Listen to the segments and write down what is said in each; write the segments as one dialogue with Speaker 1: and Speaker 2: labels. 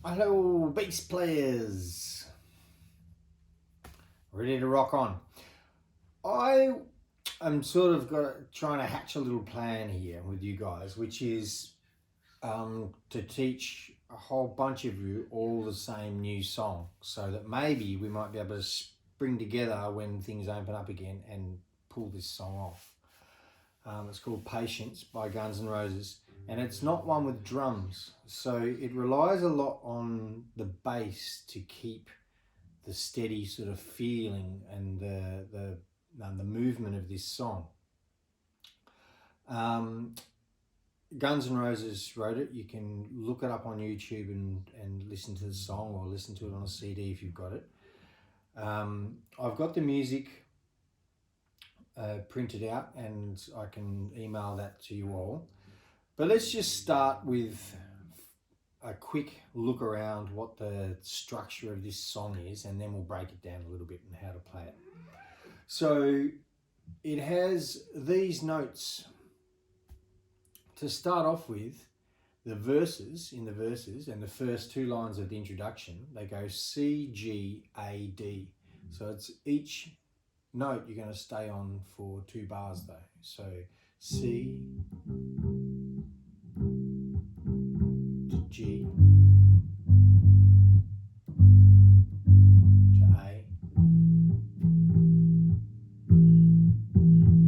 Speaker 1: Hello, bass players. Ready to rock on. I am sort of trying to hatch a little plan here with you guys, which is to teach a whole bunch of you all the same new song, so that maybe we might be able to spring together when things open up again and pull this song off. It's called Patience by Guns N' Roses, and it's not one with drums, so it relies a lot on the bass to keep the steady sort of feeling and the movement of this song. Guns N' Roses wrote it. You can look it up on YouTube and listen to the song, or listen to it on a CD if you've got it. I've got the music printed out, and I can email that to you all. But let's just start with a quick look around what the structure of this song is, and then we'll break it down a little bit and how to play it. So it has these notes. To start off with, in the verses, and the first two lines of the introduction, they go C, G, A, D. So it's each note you're going to stay on for 2 bars though. So C to G to A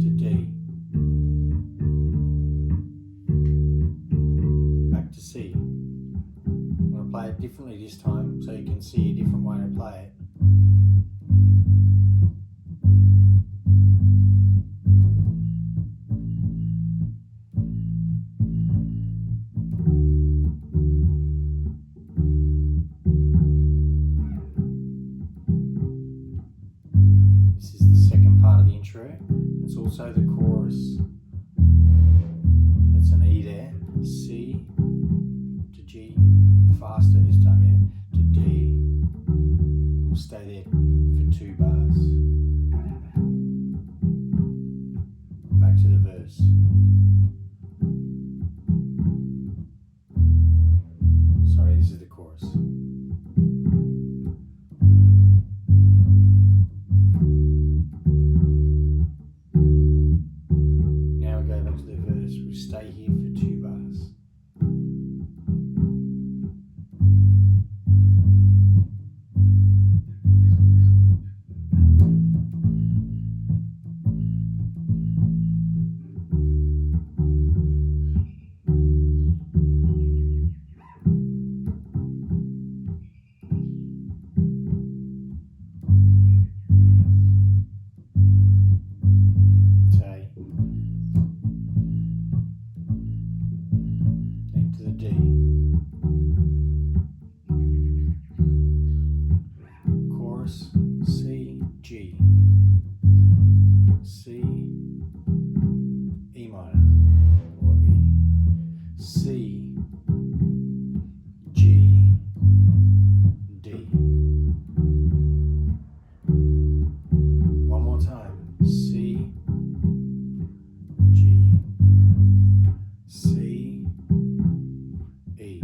Speaker 1: to D, back to C. I'm going to play it differently this time so you can see a different way to play it. It's also the chorus. It's an E there. C to G, faster this time, yeah, to D. We'll stay there for 2 bars. Back to the verse. Sorry, this is the chorus. Stay here for 2 bars. C, G, C, E minor, or E, C, G, D. One more time, C, G, C, E,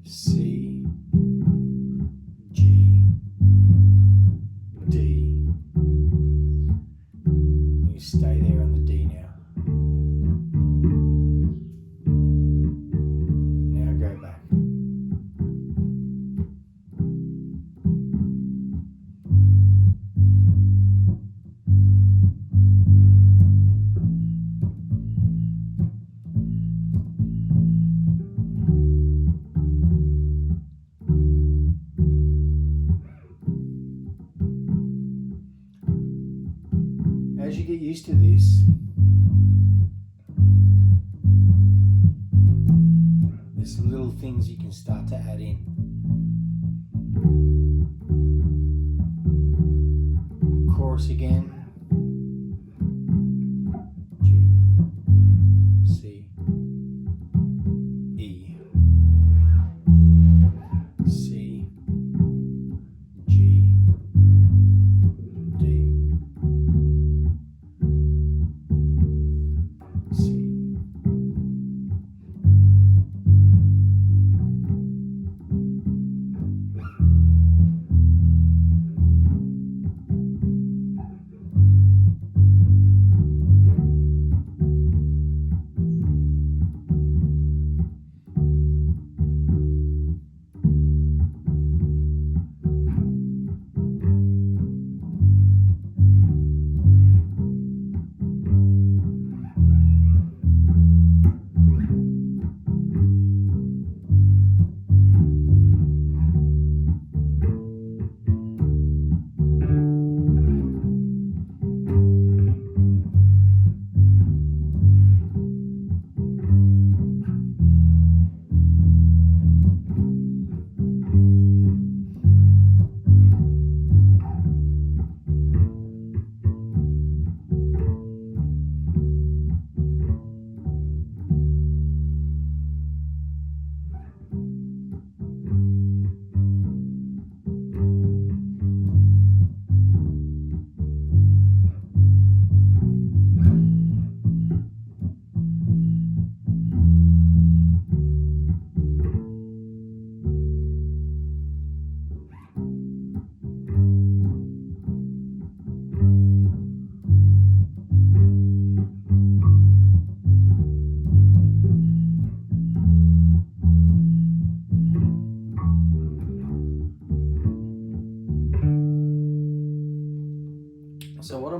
Speaker 1: C, stay there on the D now. Now go back. As you get used to this, there's some little things you can start to add in. Chorus again. G, C, E, C, G, D. C,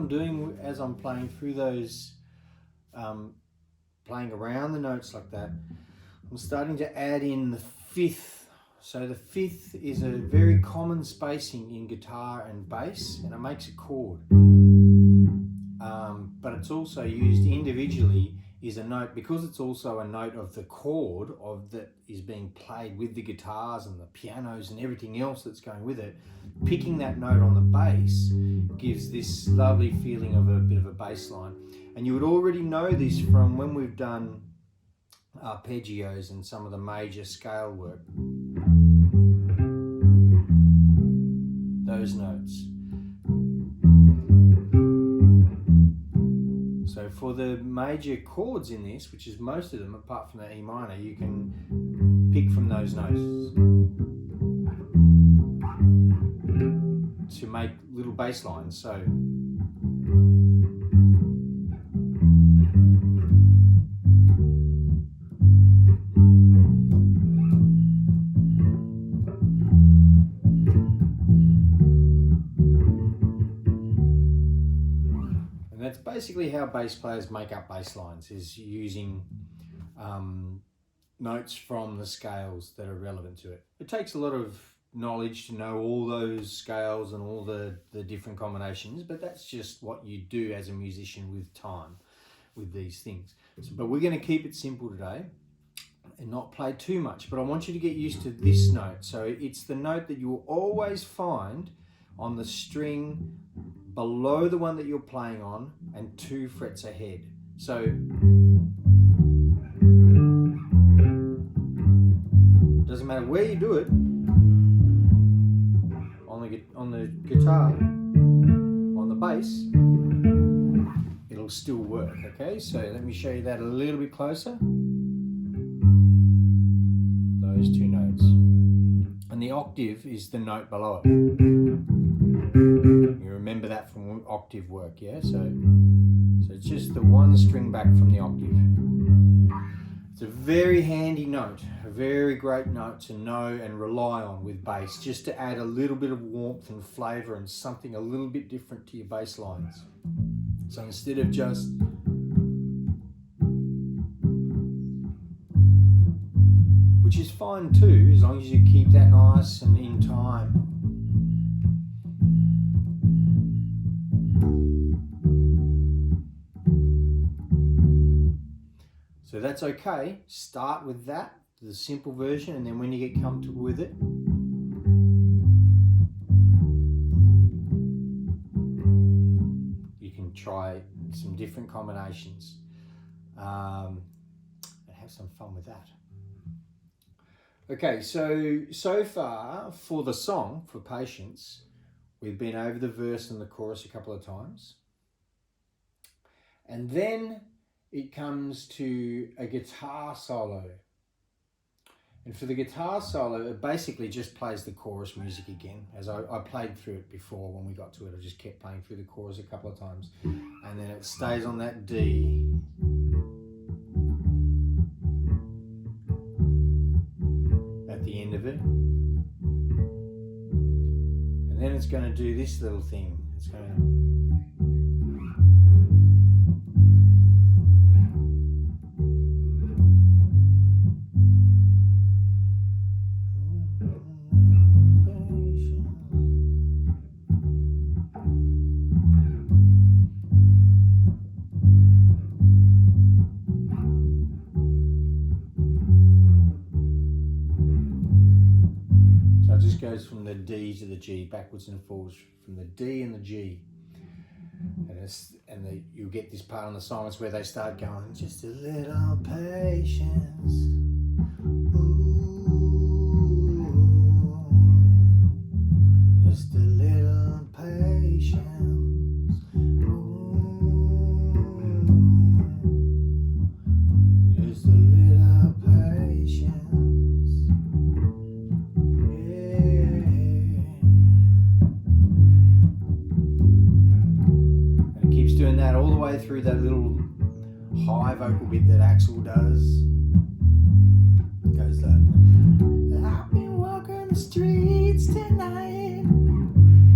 Speaker 1: I'm doing as I'm playing through those, playing around the notes like that, I'm starting to add in the fifth. So the fifth is a very common spacing in guitar and bass, and it makes a chord. But it's also used individually, is a note, because it's also a note of the chord of that is being played with the guitars and the pianos and everything else that's going with it. Picking that note on the bass gives this lovely feeling of a bit of a bass line. And you would already know this from when we've done arpeggios and some of the major scale work. Those notes. So for the major chords in this, which is most of them apart from the E minor, you can pick from those notes to make little bass lines. So that's basically how bass players make up bass lines, is using notes from the scales that are relevant to it. It takes a lot of knowledge to know all those scales and all the different combinations, but that's just what you do as a musician with time with these things. But we're going to keep it simple today and not play too much, but I want you to get used to this note. So it's the note that you will always find on the string below the one that you're playing on and 2 frets ahead. So doesn't matter where you do it, on the guitar, on the bass, it'll still work. Okay, so let me show you that a little bit closer. Those 2 notes, and the octave is the note below it. You remember that from octave work, yeah? So it's just the one string back from the octave. It's a very handy note, a very great note to know and rely on with bass, just to add a little bit of warmth and flavour and something a little bit different to your bass lines. So instead of just which is fine too, as long as you keep that nice and in time. So that's okay. Start with that, the simple version, and then when you get comfortable with it, you can try some different combinations and have some fun with that. Okay, so far for the song, for Patience, we've been over the verse and the chorus a couple of times. And then it comes to a guitar solo. And for the guitar solo, it basically just plays the chorus music again. As I played through it before when we got to it, I just kept playing through the chorus a couple of times. And then it stays on that D. At the end of it. And then it's going to do this little thing. It's going to... goes from the D to the G, backwards and forwards, from the D and the G, and you'll get this part on the song. It's where they start going, just a little patience, ooh, just a little patience, ooh, just a little patience. Doing that all the way through that little high vocal bit that Axel does. It goes like, I've been walking the streets tonight,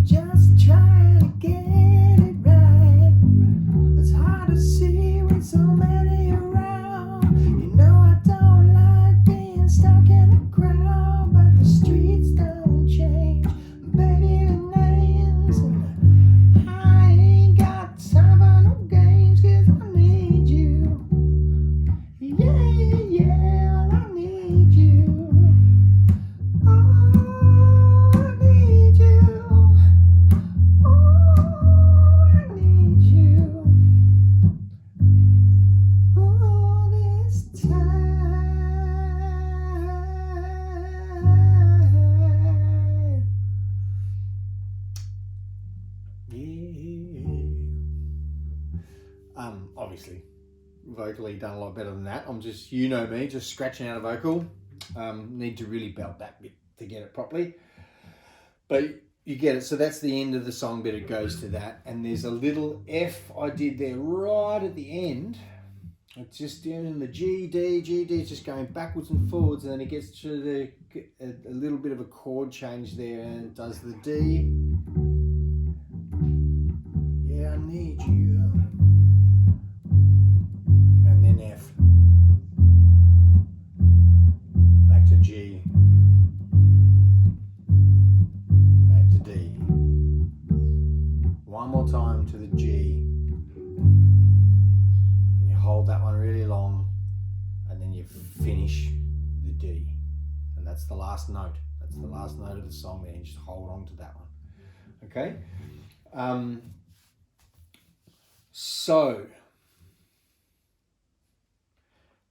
Speaker 1: just trying to get it right. vocally done a lot better than that. I'm just, you know me, just scratching out a vocal. Need to really belt that bit to get it properly. But you get it. So that's the end of the song bit. It goes to that. And there's a little F I did there right at the end. It's just down in the G, D, G, D. It's just going backwards and forwards. And then it gets to a little bit of a chord change there. And it does the D. Yeah, I need you. And then F. Back to G. Back to D. One more time to the G. And you hold that one really long. And then you finish the D. And that's the last note. That's the last note of the song there. And just hold on to that one. Okay? So,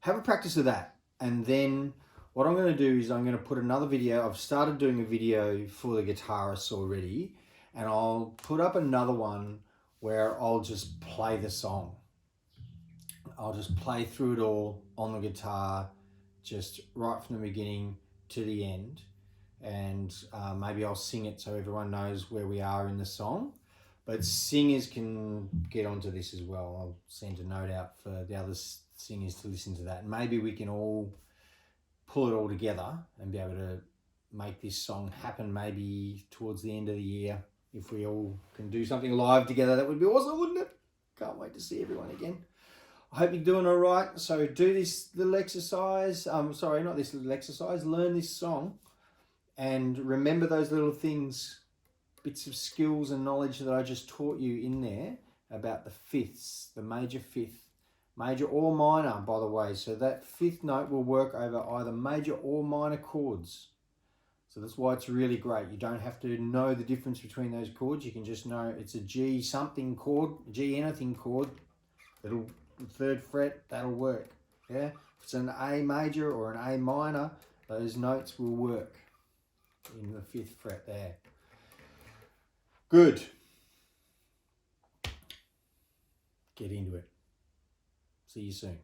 Speaker 1: have a practice of that. And then what I'm going to do is I'm going to put another video. I've started doing a video for the guitarists already. And I'll put up another one where I'll just play the song. I'll just play through it all on the guitar, just right from the beginning to the end. And maybe I'll sing it so everyone knows where we are in the song. But singers can get onto this as well. I'll send a note out for the other singers to listen to that. And maybe we can all pull it all together and be able to make this song happen maybe towards the end of the year. If we all can do something live together, that would be awesome, wouldn't it? Can't wait to see everyone again. I hope you're doing all right. So do this little exercise. Sorry, not this little exercise. Learn this song and remember those little things, bits of skills and knowledge that I just taught you in there about the fifths, the major fifth, major or minor, by the way. So that fifth note will work over either major or minor chords. So that's why it's really great. You don't have to know the difference between those chords. You can just know it's a G something chord, G anything chord. It'll third fret, that'll work. Yeah, if it's an A major or an A minor, those notes will work in the fifth fret there. Good. Get into it. See you soon.